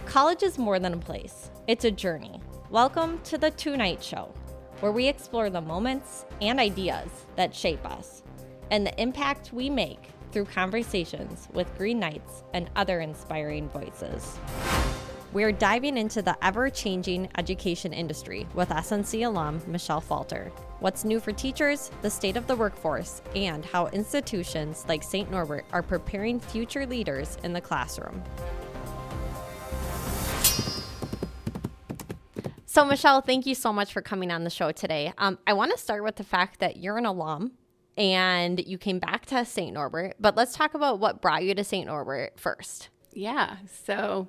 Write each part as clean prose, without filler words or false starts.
College is more than a place. It's a journey. Welcome to the Two Night Show, where we explore the moments and ideas that shape us and the impact we make through conversations with Green Knights and other inspiring voices. We're diving into the ever-changing education industry with SNC alum Michelle Falter. What's new for teachers, the state of the workforce, and how institutions like St. Norbert are preparing future leaders in the classroom. So Michelle, thank you so much for coming on the show today. I want to start with the fact that you're an alum and you came back to St. Norbert, but let's talk about what brought you to St. Norbert first. Yeah, so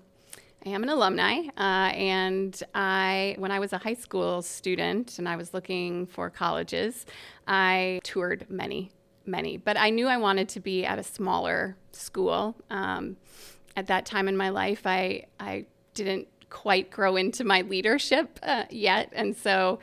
I am an alumni, and when I was a high school student and I was looking for colleges, I toured many, but I knew I wanted to be at a smaller school. At that time in my life, I didn't quite grow into my leadership yet, and so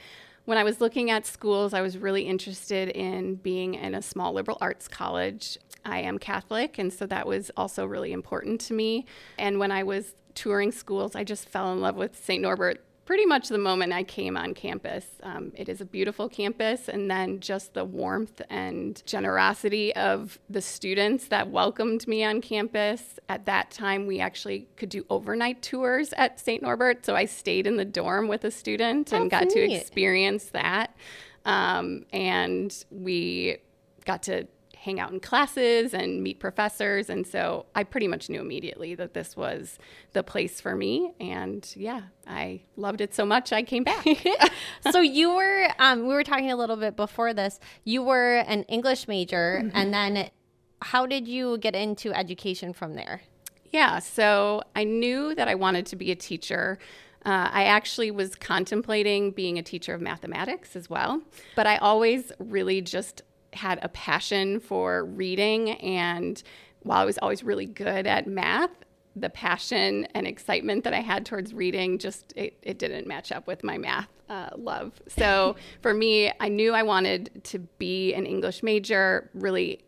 when I was looking at schools, I was really interested in being in a small liberal arts college. I am Catholic, and so that was also really important to me. And when I was touring schools, I just fell in love with St. Norbert pretty much the moment I came on campus. It is a beautiful campus, and then just the warmth and generosity of the students that welcomed me on campus. At that time, we actually could do overnight tours at St. Norbert, so I stayed in the dorm with a student and got to experience that. And we got to hang out in classes and meet professors. And so I pretty much knew immediately that this was the place for me. And yeah, I loved it so much, I came back. So you were, we were talking a little bit before this, you were an English major, mm-hmm. and then how did you get into education from there? Yeah, so I knew that I wanted to be a teacher. I actually was contemplating being a teacher of mathematics as well, but I always really just had a passion for reading, and while I was always really good at math, the passion and excitement that I had towards reading it didn't match up with my math love. So for me, I knew I wanted to be an English major, really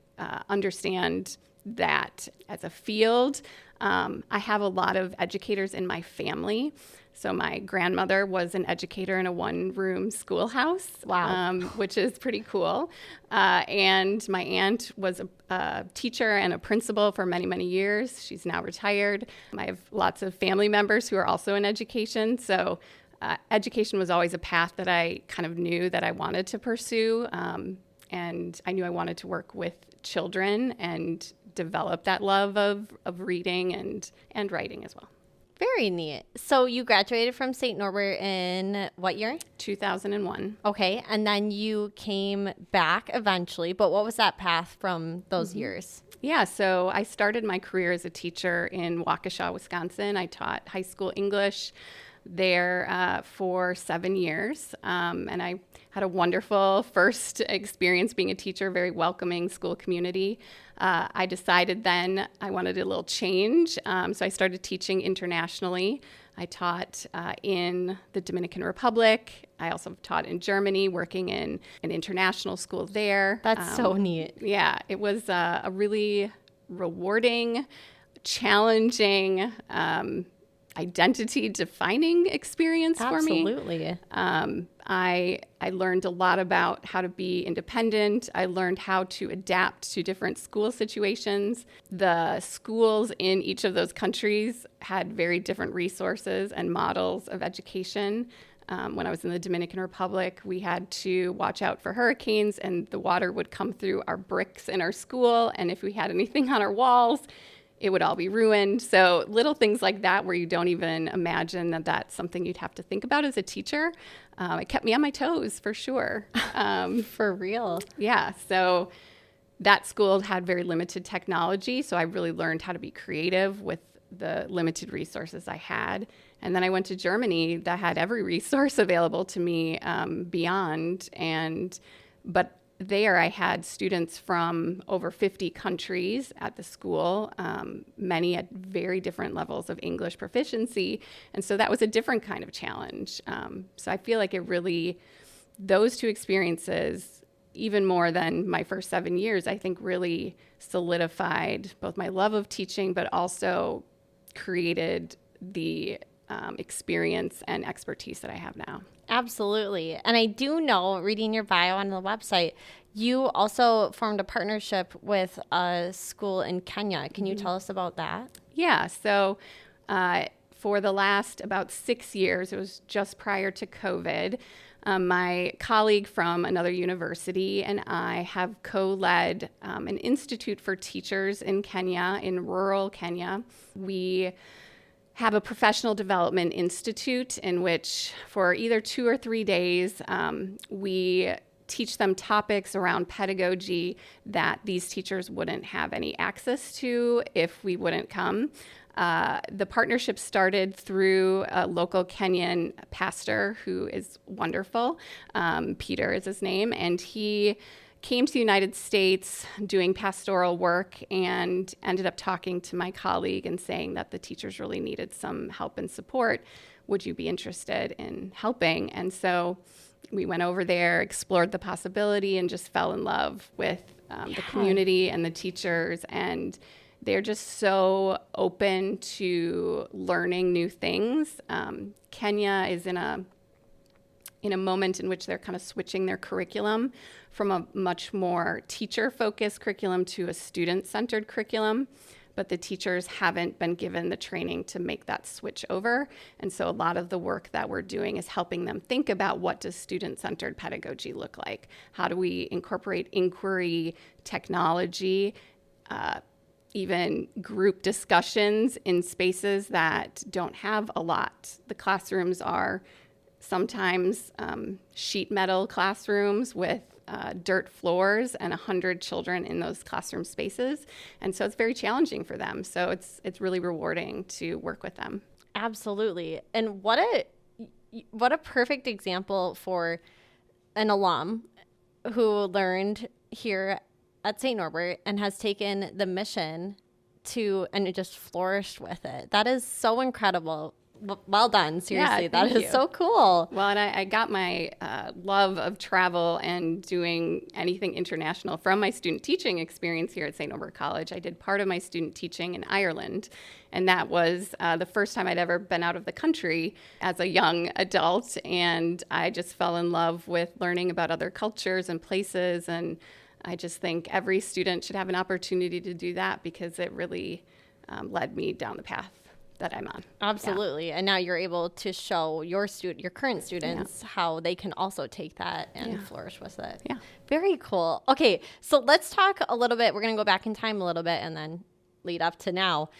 understand that as a field. I have a lot of educators in my family. So my grandmother was an educator in a one-room schoolhouse, wow, which is pretty cool. And my aunt was a teacher and a principal for many, many years. She's now retired. I have lots of family members who are also in education. So education was always a path that I kind of knew that I wanted to pursue. And I knew I wanted to work with children and develop that love of reading and writing as well. Very neat. So you graduated from St. Norbert in what year? 2001. Okay. And then you came back eventually. But what was that path from those mm-hmm. years? Yeah. So I started my career as a teacher in Waukesha, Wisconsin. I taught high school English there for 7 years. And I had a wonderful first experience being a teacher, very welcoming school community. I decided then I wanted a little change, so I started teaching internationally. I taught in the Dominican Republic. I also taught in Germany, working in an international school there. That's so neat. Yeah, it was a really rewarding, challenging, identity-defining experience for me. Absolutely. I learned a lot about how to be independent. I learned how to adapt to different school situations. The schools in each of those countries had very different resources and models of education. When I was in the Dominican Republic, we had to watch out for hurricanes, and the water would come through our bricks in our school. And if we had anything on our walls, it would all be ruined. So little things like that where you don't even imagine that that's something you'd have to think about as a teacher. It kept me on my toes for sure. For real. Yeah. So that school had very limited technology. So I really learned how to be creative with the limited resources I had. And then I went to Germany that had every resource available to me beyond. But there I had students from over 50 countries at the school, many at very different levels of English proficiency. And so that was a different kind of challenge. So I feel like those two experiences, even more than my first 7 years, I think really solidified both my love of teaching, but also created the experience and expertise that I have now. Absolutely. And I do know, reading your bio on the website, you also formed a partnership with a school in Kenya. Can you tell us about that? Yeah. So for the last about 6 years, it was just prior to COVID, my colleague from another university and I have co-led an institute for teachers in Kenya, in rural Kenya. We have a professional development institute in which for either 2 or 3 days, we teach them topics around pedagogy that these teachers wouldn't have any access to if we wouldn't come. The partnership started through a local Kenyan pastor who is wonderful. Peter is his name, and he came to the United States doing pastoral work and ended up talking to my colleague and saying that the teachers really needed some help and support. Would you be interested in helping? And so we went over there, explored the possibility, and just fell in love with the community and the teachers. And they're just so open to learning new things. Kenya is in a moment in which they're kind of switching their curriculum from a much more teacher-focused curriculum to a student-centered curriculum, but the teachers haven't been given the training to make that switch over. And so a lot of the work that we're doing is helping them think about, what does student-centered pedagogy look like? How do we incorporate inquiry, technology, even group discussions in spaces that don't have a lot? The classrooms are sometimes sheet metal classrooms with dirt floors and 100 children in those classroom spaces. And so it's very challenging for them. So it's really rewarding to work with them. Absolutely. And what a perfect example for an alum who learned here at St. Norbert and has taken the mission and just flourished with it. That is so incredible. Well done. Seriously. Yeah, that is so cool. Well, and I got my love of travel and doing anything international from my student teaching experience here at St. Norbert College. I did part of my student teaching in Ireland, and that was the first time I'd ever been out of the country as a young adult, and I just fell in love with learning about other cultures and places, and I just think every student should have an opportunity to do that because it really led me down the path that I'm on. Absolutely. Yeah. And now you're able to show your current students how they can also take that and flourish with it. Yeah. Very cool. Okay, so let's talk a little bit. We're going to go back in time a little bit and then lead up to now.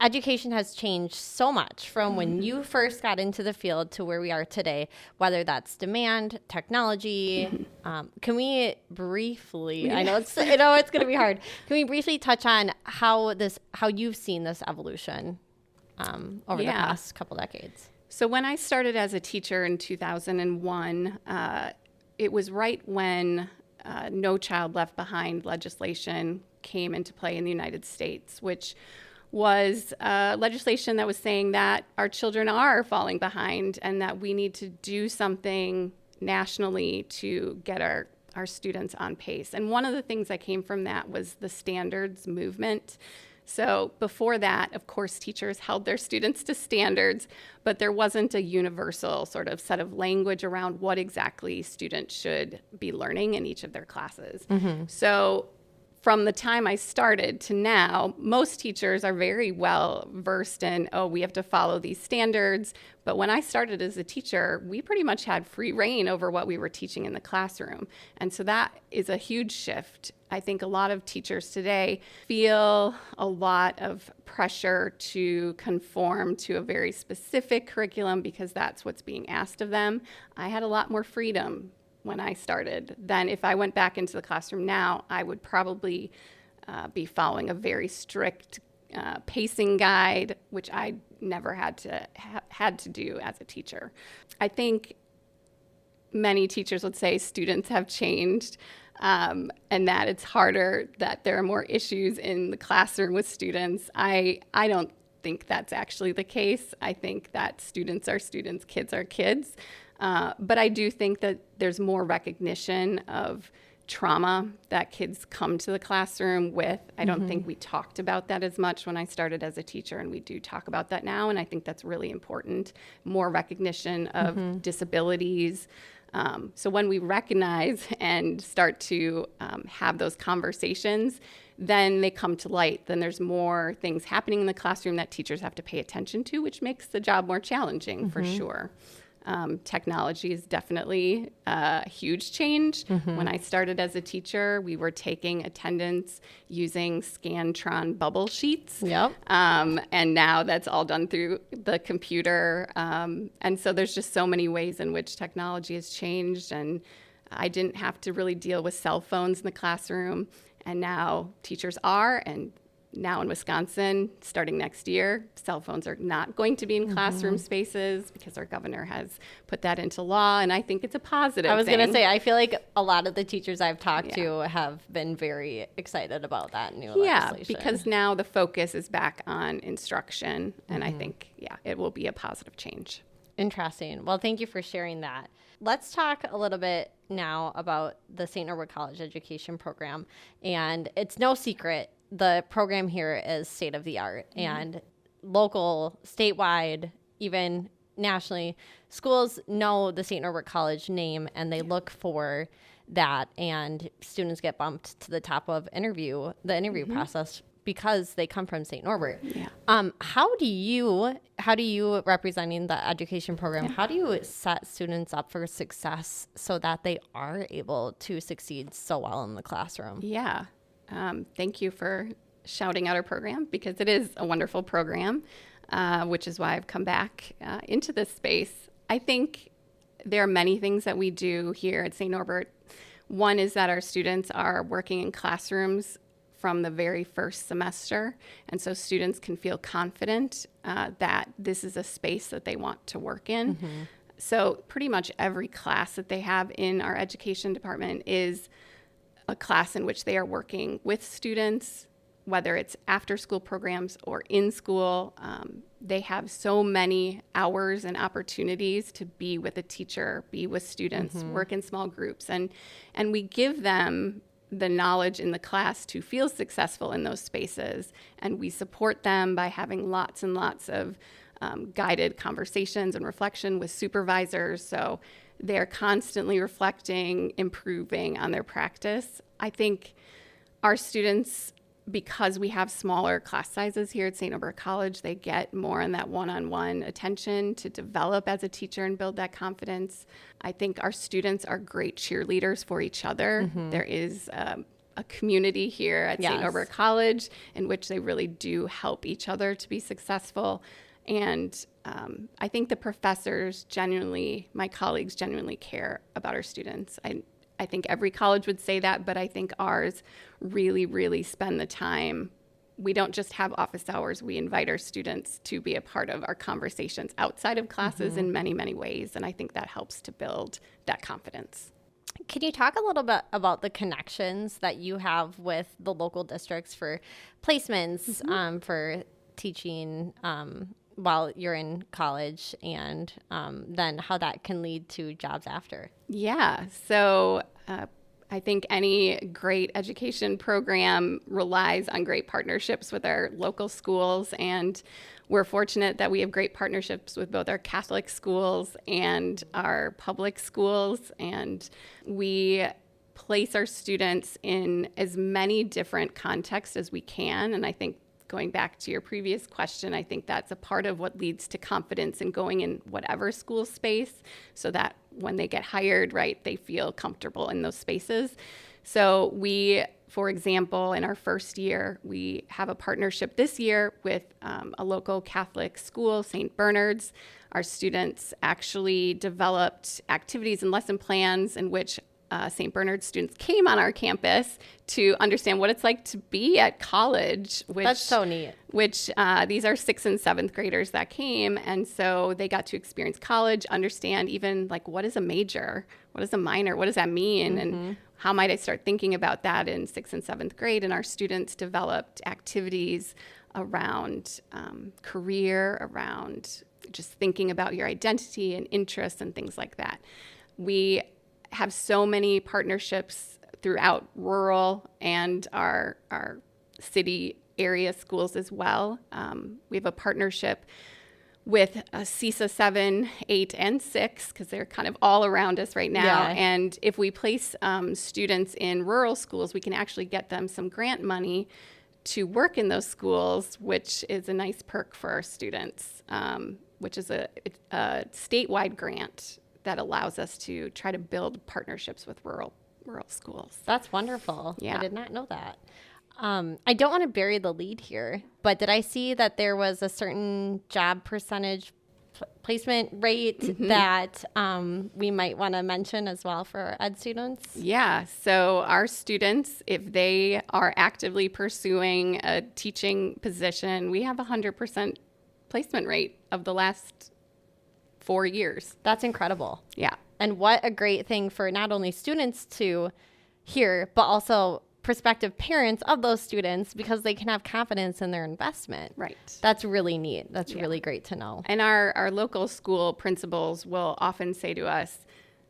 Education has changed so much from when you first got into the field to where we are today, whether that's demand, technology. Can we briefly, I know it's going to be hard. Can we briefly touch on how you've seen this evolution over the past couple decades? So when I started as a teacher in 2001, it was right when No Child Left Behind legislation came into play in the United States, which was legislation that was saying that our children are falling behind and that we need to do something nationally to get our students on pace. And one of the things that came from that was the standards movement. So before that, of course, teachers held their students to standards, but there wasn't a universal sort of set of language around what exactly students should be learning in each of their classes. So from the time I started to now, most teachers are very well versed in, we have to follow these standards. But when I started as a teacher, we pretty much had free reign over what we were teaching in the classroom. And so that is a huge shift. I think a lot of teachers today feel a lot of pressure to conform to a very specific curriculum because that's what's being asked of them. I had a lot more freedom when I started. Then if I went back into the classroom now, I would probably be following a very strict pacing guide, which I never had to do as a teacher. I think many teachers would say students have changed and that it's harder, that there are more issues in the classroom with students. I don't think that's actually the case. I think that students are students, kids are kids. But I do think that there's more recognition of trauma that kids come to the classroom with. I don't think we talked about that as much when I started as a teacher, and we do talk about that now, and I think that's really important. More recognition of disabilities. So when we recognize and start to have those conversations, then they come to light. Then there's more things happening in the classroom that teachers have to pay attention to, which makes the job more challenging for sure. Technology is definitely a huge change. When I started as a teacher, we were taking attendance using Scantron bubble sheets. Yep. And now that's all done through the computer. And so there's just so many ways in which technology has changed. And I didn't have to really deal with cell phones in the classroom. And now teachers are, and now in Wisconsin, starting next year, cell phones are not going to be in classroom spaces because our governor has put that into law, and I think it's a positive I was thing. going to say, I feel like a lot of the teachers I've talked to have been very excited about that new legislation. Yeah, because now the focus is back on instruction, and I think, it will be a positive change. Interesting. Well, thank you for sharing that. Let's talk a little bit now about the St. Norbert College Education Program. And it's no secret, the program here is state of the art, and local, statewide, even nationally, schools know the St. Norbert College name, and they look for that, and students get bumped to the top of the interview process because they come from St. Norbert. Yeah. How do you representing the education program, how do you set students up for success so that they are able to succeed so well in the classroom? Yeah. Thank you for shouting out our program, because it is a wonderful program, which is why I've come back into this space. I think there are many things that we do here at St. Norbert. One is that our students are working in classrooms from the very first semester, and so students can feel confident that this is a space that they want to work in. So pretty much every class that they have in our education department is a class in which they are working with students, whether it's after school programs or in school. They have so many hours and opportunities to be with a teacher, be with students, work in small groups, and we give them the knowledge in the class to feel successful in those spaces. And we support them by having lots and lots of guided conversations and reflection with supervisors. So they're constantly reflecting, improving on their practice. I think our students, because we have smaller class sizes here at St. Norbert College, they get more in that one-on-one attention to develop as a teacher and build that confidence. I think our students are great cheerleaders for each other. There is a community here at St. Norbert College in which they really do help each other to be successful. And I think the professors genuinely, my colleagues genuinely care about our students. I think every college would say that, but I think ours really, really spend the time. We don't just have office hours. We invite our students to be a part of our conversations outside of classes in many, many ways. And I think that helps to build that confidence. Can you talk a little bit about the connections that you have with the local districts for placements, for teaching while you're in college, and then how that can lead to jobs after? Yeah. So I think any great education program relies on great partnerships with our local schools, and we're fortunate that we have great partnerships with both our Catholic schools and our public schools, and we place our students in as many different contexts as we can. And I think, going back to your previous question, I think that's a part of what leads to confidence in going in whatever school space, so that when they get hired, right, they feel comfortable in those spaces. So we, for example, in our first year, we have a partnership this year with a local Catholic school, St. Bernard's. Our students actually developed activities and lesson plans in which St. Bernard students came on our campus to understand what it's like to be at college. That's so neat. Which these are 6th and 7th graders that came. And so they got to experience college, understand even like, what is a major? What is a minor? What does that mean? And how might I start thinking about that in 6th and 7th grade? And our students developed activities around career, around just thinking about your identity and interests and things like that. We have so many partnerships throughout rural and our city area schools as well. We have a partnership with CISA 7, 8, and 6, because they're kind of all around us right now. Yeah. And if we place students in rural schools, we can actually get them some grant money to work in those schools, which is a nice perk for our students, which is a statewide grant that allows us to try to build partnerships with rural schools. That's wonderful. Yeah. I did not know that. I don't want to bury the lead here, but did I see that there was a certain job percentage placement rate that we might want to mention as well for our ed students? Yeah. So our students, if they are actively pursuing a teaching position, we have 100% placement rate of the last 4 years. That's incredible. Yeah. And what a great thing for not only students to hear, but also prospective parents of those students, because they can have confidence in their investment. Right. That's really neat. That's really great to know. And our local school principals will often say to us,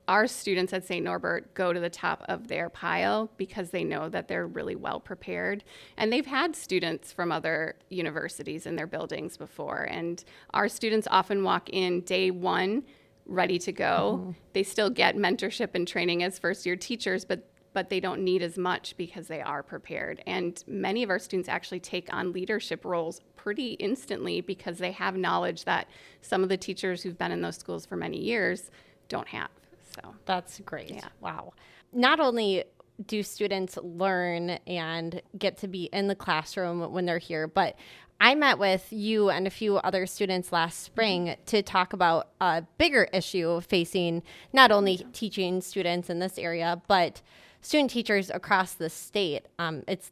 our students at St. Norbert go to the top of their pile because they know that they're really well prepared. And they've had students from other universities in their buildings before. And our students often walk in day one ready to go. They still get mentorship and training as first-year teachers, but they don't need as much because they are prepared. And many of our students actually take on leadership roles pretty instantly because they have knowledge that some of the teachers who've been in those schools for many years don't have. So that's great. Yeah. Wow. Not only do students learn and get to be in the classroom when they're here, but I met with you and a few other students last spring to talk about a bigger issue facing not only teaching students in this area, but student teachers across the state.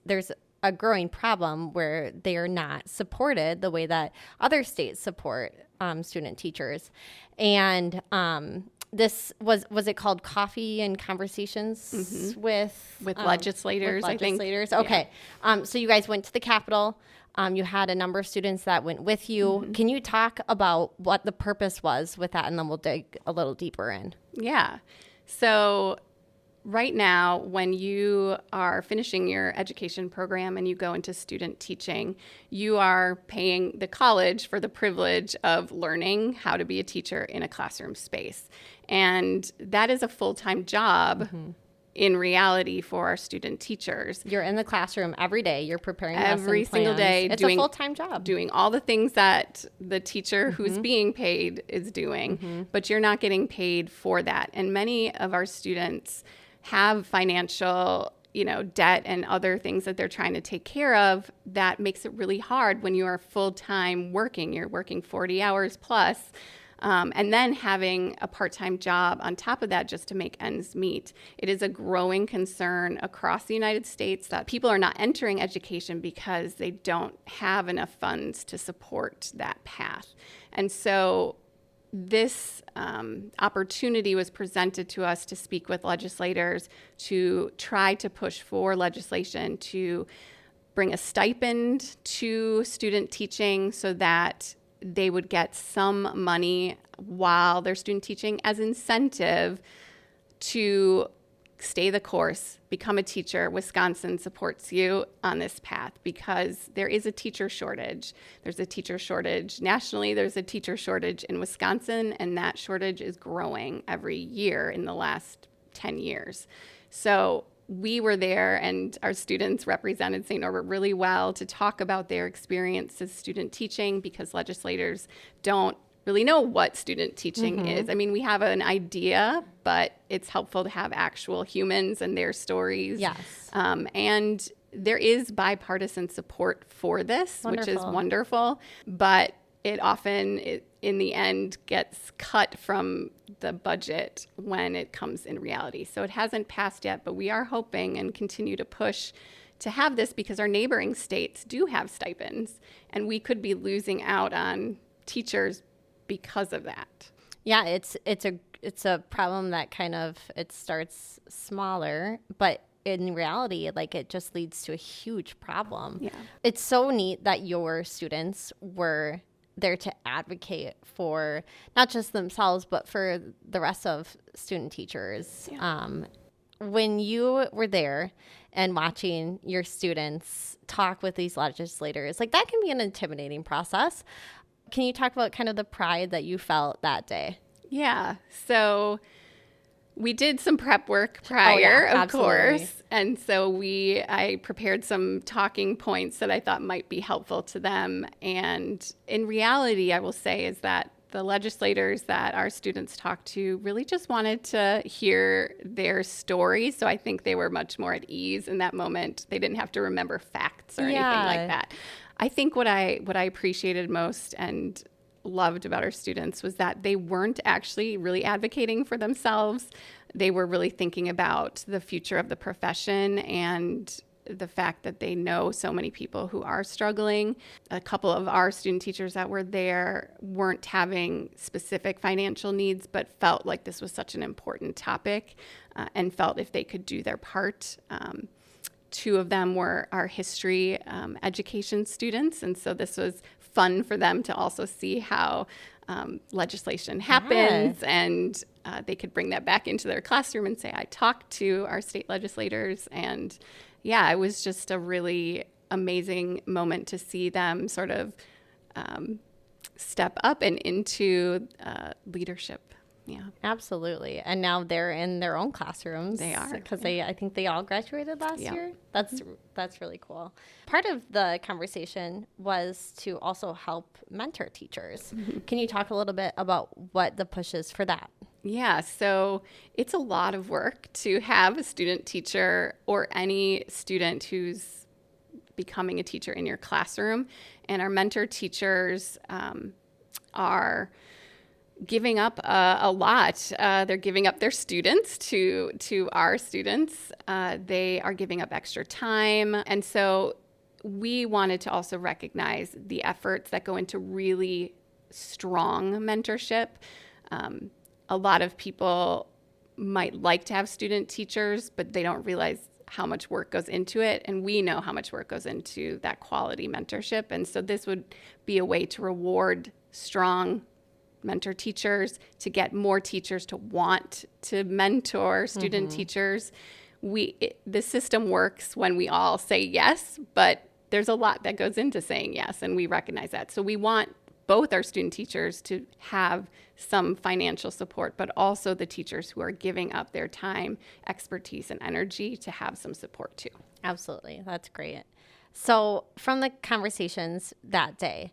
There's a growing problem where they are not supported the way that other states support student teachers. And this was it called Coffee and Conversations with legislators, I think. Legislators. Okay. Yeah. So you guys went to the Capitol. You had a number of students that went with you. Can you talk about what the purpose was with that, and then we'll dig a little deeper in? Yeah. So right now, when you are finishing your education program and you go into student teaching, you are paying the college for the privilege of learning how to be a teacher in a classroom space. And that is a full-time job in reality for our student teachers. You're in the classroom every day. You're preparing every single day. It's a full-time job. Doing all the things that the teacher who's being paid is doing, but you're not getting paid for that. And many of our students have financial, debt and other things that they're trying to take care of. That makes it really hard when you are full-time working. You're working 40 hours plus, and then having a part-time job on top of that just to make ends meet. It is a growing concern across the United States that people are not entering education because they don't have enough funds to support that path. And so this opportunity was presented to us to speak with legislators to try to push for legislation to bring a stipend to student teaching so that they would get some money while they're student teaching as incentive to stay the course, become a teacher. Wisconsin supports you on this path because there is a teacher shortage. There's a teacher shortage nationally. There's a teacher shortage in Wisconsin, and that shortage is growing every year in the last 10 years. So we were there, and our students represented St. Norbert really well to talk about their experience as student teaching, because legislators don't really know what student teaching is. I mean, we have an idea, but it's helpful to have actual humans and their stories. Yes. And there is bipartisan support for this, which is wonderful, but it often, in the end, gets cut from the budget when it comes in reality. So it hasn't passed yet, but we are hoping and continue to push to have this because our neighboring states do have stipends, and we could be losing out on teachers because of that. Yeah, it's a problem that kind of, it starts smaller, but in reality, it just leads to a huge problem. Yeah. It's so neat that your students were there to advocate for not just themselves, but for the rest of student teachers. Yeah. when you were there and watching your students talk with these legislators, like that can be an intimidating process. Can you talk about kind of the pride that you felt that day? Yeah. So we did some prep work prior, of course. And so I prepared some talking points that I thought might be helpful to them. And in reality, I will say is that the legislators that our students talked to really just wanted to hear their story. So I think they were much more at ease in that moment. They didn't have to remember facts or anything like that. I think what I appreciated most and loved about our students was that they weren't actually really advocating for themselves. They were really thinking about the future of the profession and the fact that they know so many people who are struggling. A couple of our student teachers that were there weren't having specific financial needs, but felt like this was such an important topic and felt if they could do their part. Two of them were our history education students, and so this was fun for them to also see how legislation happens, and they could bring that back into their classroom and say, I talked to our state legislators. And yeah, it was just a really amazing moment to see them sort of step up and into leadership. Yeah, absolutely. And now they're in their own classrooms. They are, because I think they all graduated last year. That's really cool. Part of the conversation was to also help mentor teachers. Can you talk a little bit about what the push is for that? Yeah, so it's a lot of work to have a student teacher or any student who's becoming a teacher in your classroom. And our mentor teachers are giving up a lot. They're giving up their students to our students. They are giving up extra time. And so we wanted to also recognize the efforts that go into really strong mentorship. A lot of people might like to have student teachers, but they don't realize how much work goes into it. And we know how much work goes into that quality mentorship. And so this would be a way to reward strong mentor teachers, to get more teachers to want to mentor student teachers. The system works when we all say yes, but there's a lot that goes into saying yes, and we recognize that. So we want both our student teachers to have some financial support, but also the teachers who are giving up their time, expertise, and energy to have some support too. Absolutely. That's great. So from the conversations that day,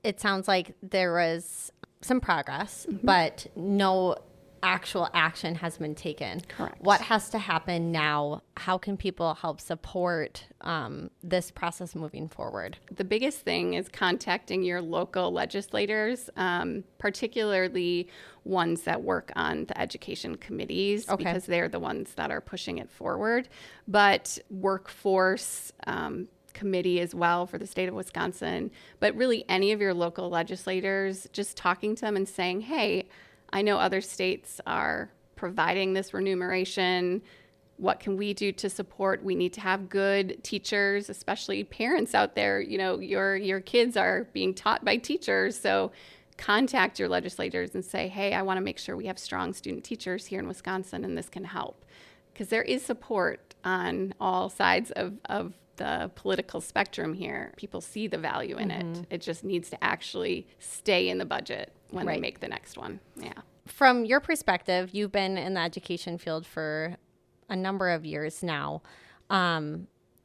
it sounds like there was some progress, but no actual action has been taken. Correct. What has to happen now? How can people help support this process moving forward? The biggest thing is contacting your local legislators, particularly ones that work on the education committees, because they're the ones that are pushing it forward. But workforce committee as well for the state of Wisconsin, but really any of your local legislators, just talking to them and saying, hey, I know other states are providing this remuneration. What can we do to support? We need to have good teachers, especially parents out there. You know, your kids are being taught by teachers. So contact your legislators and say, hey, I want to make sure we have strong student teachers here in Wisconsin, and this can help. Because there is support on all sides of the political spectrum here. People see the value in it. It just needs to actually stay in the budget when they make the next one. Yeah. From your perspective, you've been in the education field for a number of years now. I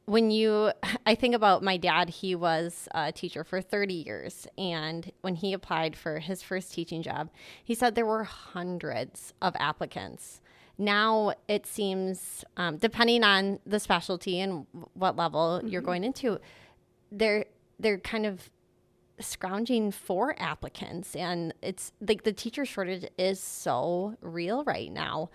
think about my dad, he was a teacher for 30 years. And when he applied for his first teaching job, he said there were hundreds of applicants. Now it seems, depending on the specialty and what level you're going into, they're kind of scrounging for applicants, and it's like the teacher shortage is so real right now.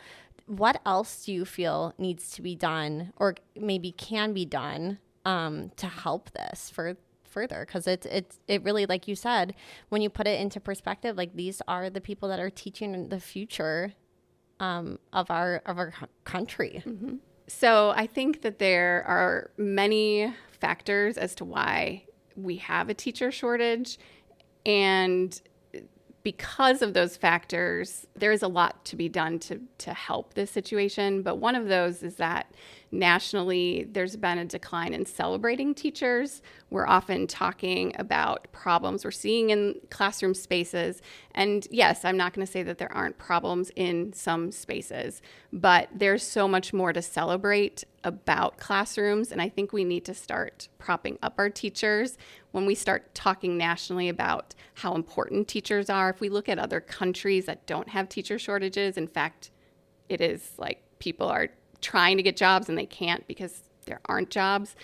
What else do you feel needs to be done, or maybe can be done, to help this further? Because it really, like you said, when you put it into perspective, like these are the people that are teaching the future of our country. So I think that there are many factors as to why we have a teacher shortage, and because of those factors, there is a lot to be done to help this situation. But one of those is that nationally, there's been a decline in celebrating teachers. We're often talking about problems we're seeing in classroom spaces. And yes, I'm not going to say that there aren't problems in some spaces, but there's so much more to celebrate about classrooms. And I think we need to start propping up our teachers when we start talking nationally about how important teachers are. If we look at other countries that don't have teacher shortages, in fact, it is like people are trying to get jobs and they can't because there aren't jobs.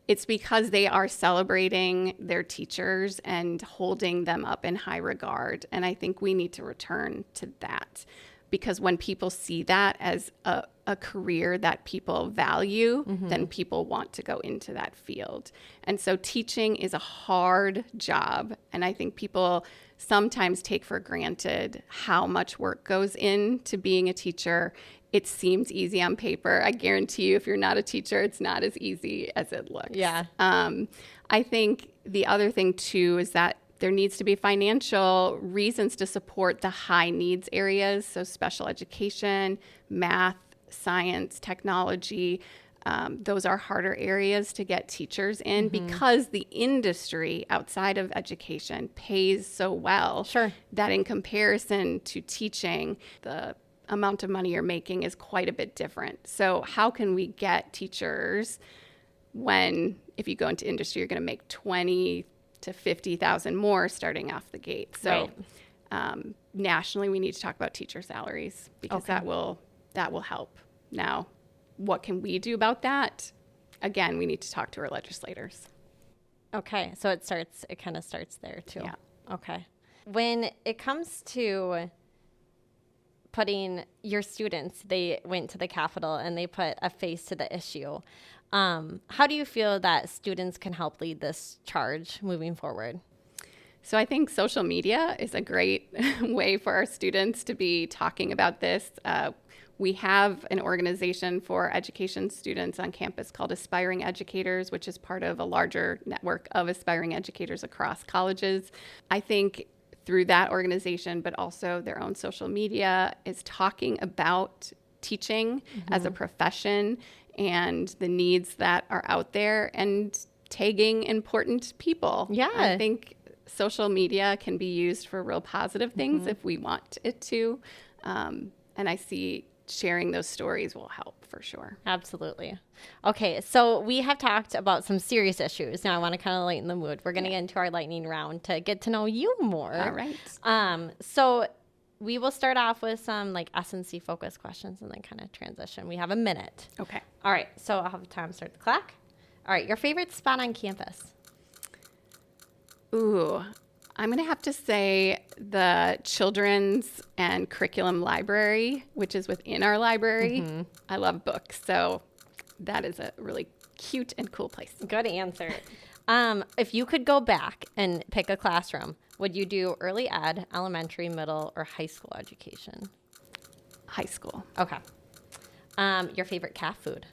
It's because they are celebrating their teachers and holding them up in high regard. And I think we need to return to that, because when people see that as a career that people value, then people want to go into that field. And so teaching is a hard job. And I think people sometimes take for granted how much work goes into being a teacher. It seems easy on paper. I guarantee you, if you're not a teacher, it's not as easy as it looks. Yeah. I think the other thing, too, is that there needs to be financial reasons to support the high needs areas. So special education, math, science, technology, those are harder areas to get teachers in because the industry outside of education pays so well that in comparison to teaching, the amount of money you're making is quite a bit different. So how can we get teachers when, if you go into industry, you're going to make 20 to 50,000 more starting off the gate. So nationally, we need to talk about teacher salaries because that will help. Now, what can we do about that? Again, we need to talk to our legislators. Okay, so it kind of starts there too. Yeah. Okay. When it comes to putting your students, they went to the Capitol and they put a face to the issue. How do you feel that students can help lead this charge moving forward? So I think social media is a great way for our students to be talking about this. We have an organization for education students on campus called Aspiring Educators, which is part of a larger network of aspiring educators across colleges. I think through that organization, but also their own social media, is talking about teaching as a profession and the needs that are out there and tagging important people. Yeah. I think social media can be used for real positive things if we want it to. And I see sharing those stories will help for sure. Absolutely. Okay, so we have talked about some serious issues. Now I want to kind of lighten the mood. We're going to get into our lightning round to get to know you more. All right. So we will start off with some like S&C focused questions and then kind of transition. We have a minute. Okay. All right, so I'll have time to start the clock. All right, your favorite spot on campus? Ooh, I'm going to have to say the Children's and Curriculum Library, which is within our library. I love books, so that is a really cute and cool place. Good answer. If you could go back and pick a classroom, would you do early ed, elementary, middle, or high school education? High school. Okay. Your favorite cat food?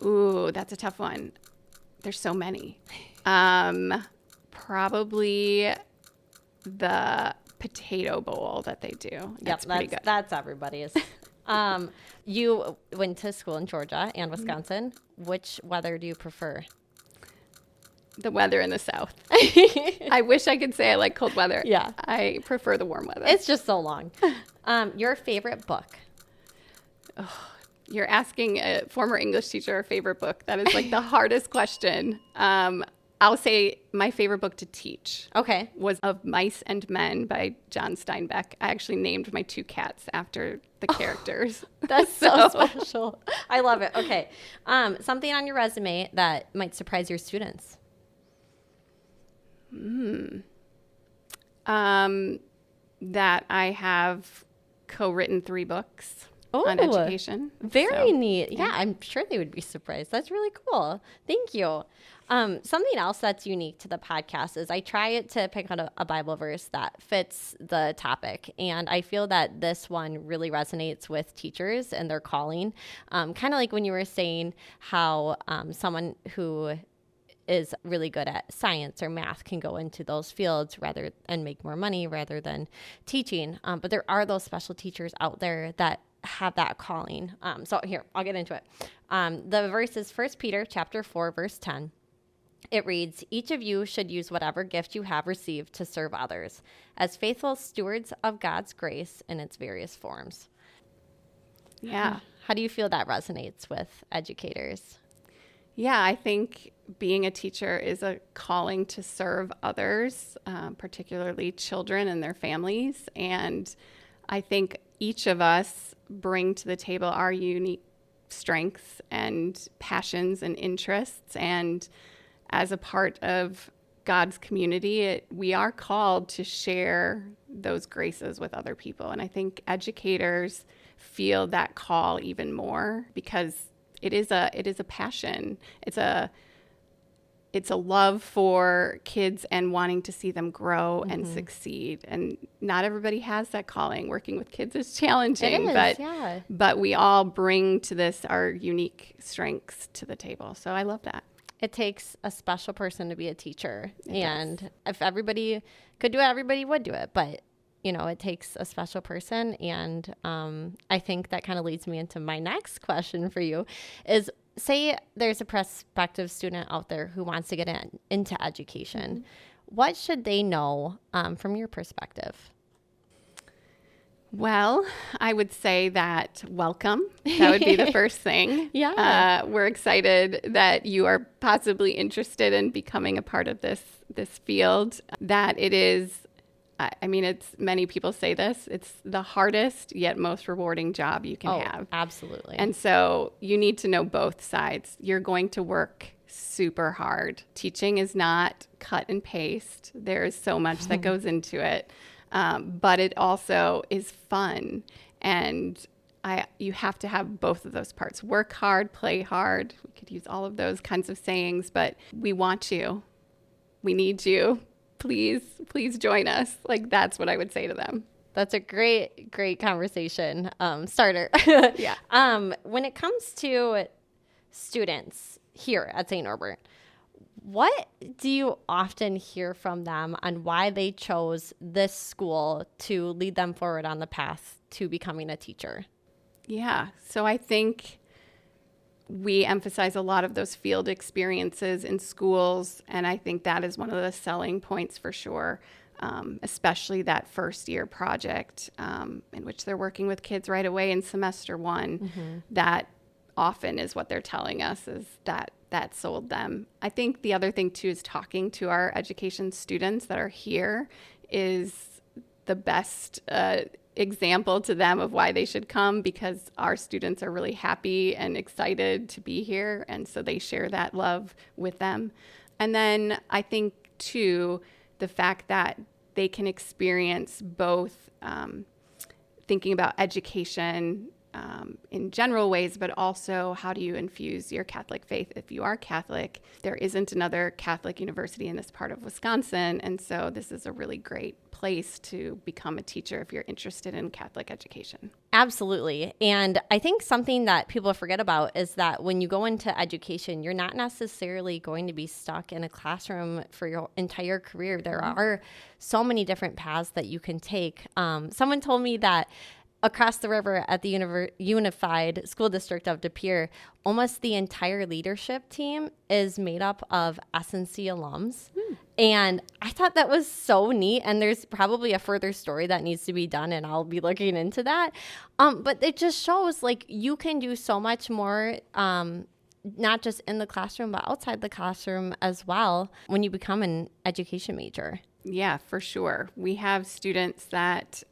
Ooh, that's a tough one. There's so many. Probably the potato bowl that they do. That's pretty good. That's everybody's. You went to school in Georgia and Wisconsin. Which weather do you prefer? The weather in the South. I wish I could say I like cold weather. Yeah. I prefer the warm weather. It's just so long. Your favorite book? Oh, you're asking a former English teacher a favorite book. That is like the hardest question. I'll say my favorite book to teach was Of Mice and Men by John Steinbeck. I actually named my 2 cats after the characters. That's so special. I love it. Okay. Something on your resume that might surprise your students? That I have co-written 3 books on education. Very neat. Yeah, I'm sure they would be surprised. That's really cool. Thank you. Something else that's unique to the podcast is I try to pick out a Bible verse that fits the topic. And I feel that this one really resonates with teachers and their calling. Kind of like when you were saying how someone who is really good at science or math can go into those fields and make more money rather than teaching. But there are those special teachers out there that have that calling. So here, I'll get into it. The verse is 1 Peter chapter 4, verse 10. It reads, "Each of you should use whatever gift you have received to serve others as faithful stewards of God's grace in its various forms." Yeah. How do you feel that resonates with educators? Yeah, I think being a teacher is a calling to serve others, particularly children and their families. And I think each of us bring to the table our unique strengths and passions and interests. And as a part of God's community, we are called to share those graces with other people. And I think educators feel that call even more because it is a passion. It's a love for kids and wanting to see them grow and succeed. And not everybody has that calling. Working with kids is challenging, but we all bring to this our unique strengths to the table. So I love that. It takes a special person to be a teacher. If everybody could do it, everybody would do it. But, it takes a special person. And I think that kind of leads me into my next question for you is, say there's a prospective student out there who wants to get into education. What should they know from your perspective? Well, I would say that welcome. That would be the first thing. Yeah. We're excited that you are possibly interested in becoming a part of this field. That it is, many people say this, it's the hardest yet most rewarding job you can have. Absolutely. And so you need to know both sides. You're going to work super hard. Teaching is not cut and paste. There is so much that goes into it. But it also is fun, and you have to have both of those parts. Work hard, play hard. We could use all of those kinds of sayings, but we want you. We need you. Please join us. Like, that's what I would say to them. That's a great conversation starter. Yeah. When it comes to students here at St. Norbert, what do you often hear from them on why they chose this school to lead them forward on the path to becoming a teacher? Yeah. So I think we emphasize a lot of those field experiences in schools, and I think that is one of the selling points for sure, especially that first year project in which they're working with kids right away in semester one. That often is what they're telling us is that sold them. I think the other thing too is talking to our education students that are here is the best example to them of why they should come, because our students are really happy and excited to be here, and so they share that love with them. And then I think too, the fact that they can experience both thinking about education in general ways, but also how do you infuse your Catholic faith if you are Catholic. There isn't another Catholic university in this part of Wisconsin, and so this is a really great place to become a teacher if you're interested in Catholic education. Absolutely. And I think something that people forget about is that when you go into education, you're not necessarily going to be stuck in a classroom for your entire career. There are so many different paths that you can take. Someone told me that across the river at the Unified School District of De Pere, almost the entire leadership team is made up of S&C alums. And I thought that was so neat. And there's probably a further story that needs to be done, and I'll be looking into that. But it just shows like you can do so much more, not just in the classroom, but outside the classroom as well when you become an education major. Yeah, for sure. We have students that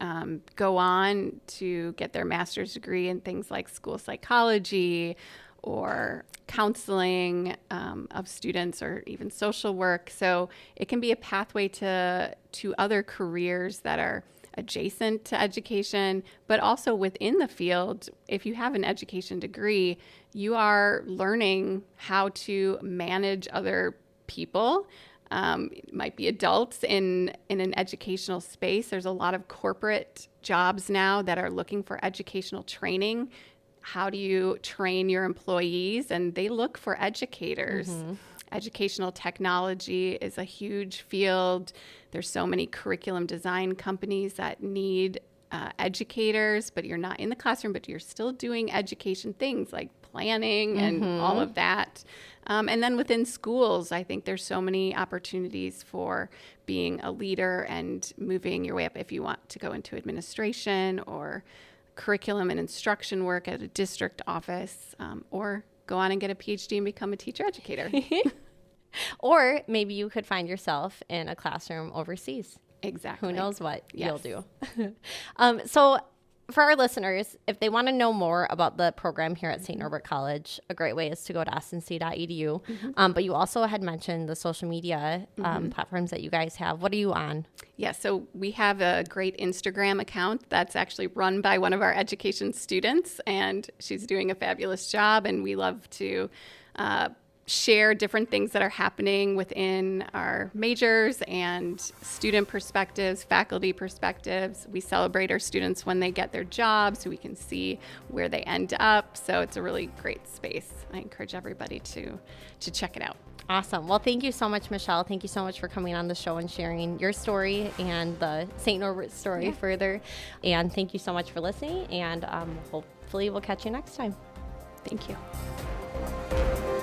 go on to get their master's degree in things like school psychology or counseling of students, or even social work. So it can be a pathway to other careers that are adjacent to education, but also within the field. If you have an education degree, you are learning how to manage other people. It might be adults in an educational space. There's a lot of corporate jobs now that are looking for educational training. How do you train your employees? And they look for educators. Educational technology is a huge field. There's so many curriculum design companies that need educators, but you're not in the classroom, but you're still doing education things like planning and all of that. And then within schools, I think there's so many opportunities for being a leader and moving your way up if you want to go into administration or curriculum and instruction work at a district office, or go on and get a PhD and become a teacher educator. Or maybe you could find yourself in a classroom overseas. Exactly. Who knows what you'll do. So for our listeners, if they want to know more about the program here at St. Norbert College, a great way is to go to snc.edu. But you also had mentioned the social media platforms that you guys have. What are you on? Yeah, so we have a great Instagram account that's actually run by one of our education students, and she's doing a fabulous job, and we love to share different things that are happening within our majors and student perspectives, faculty perspectives. We celebrate our students when they get their jobs so we can see where they end up. So it's a really great space. I encourage everybody to check it out. Awesome. Well, thank you so much, Michelle. Thank you so much for coming on the show and sharing your story and the St. Norbert story further. And thank you so much for listening, and hopefully we'll catch you next time. Thank you.